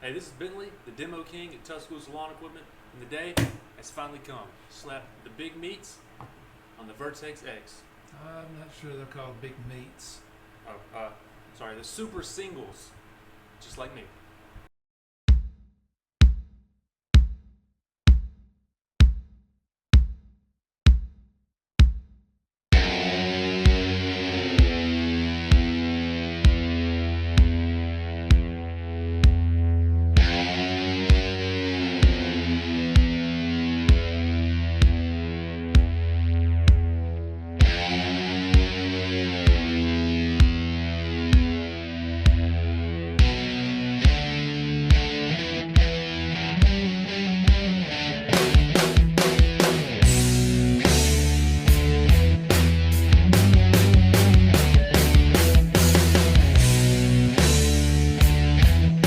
Hey, this is Bentley, the demo king at Tuscaloosa Lawn Equipment, and the day has finally come. Slap the big meats on the Vertex X. I'm not sure they're called big meats. Oh, sorry, the super singles, just like me.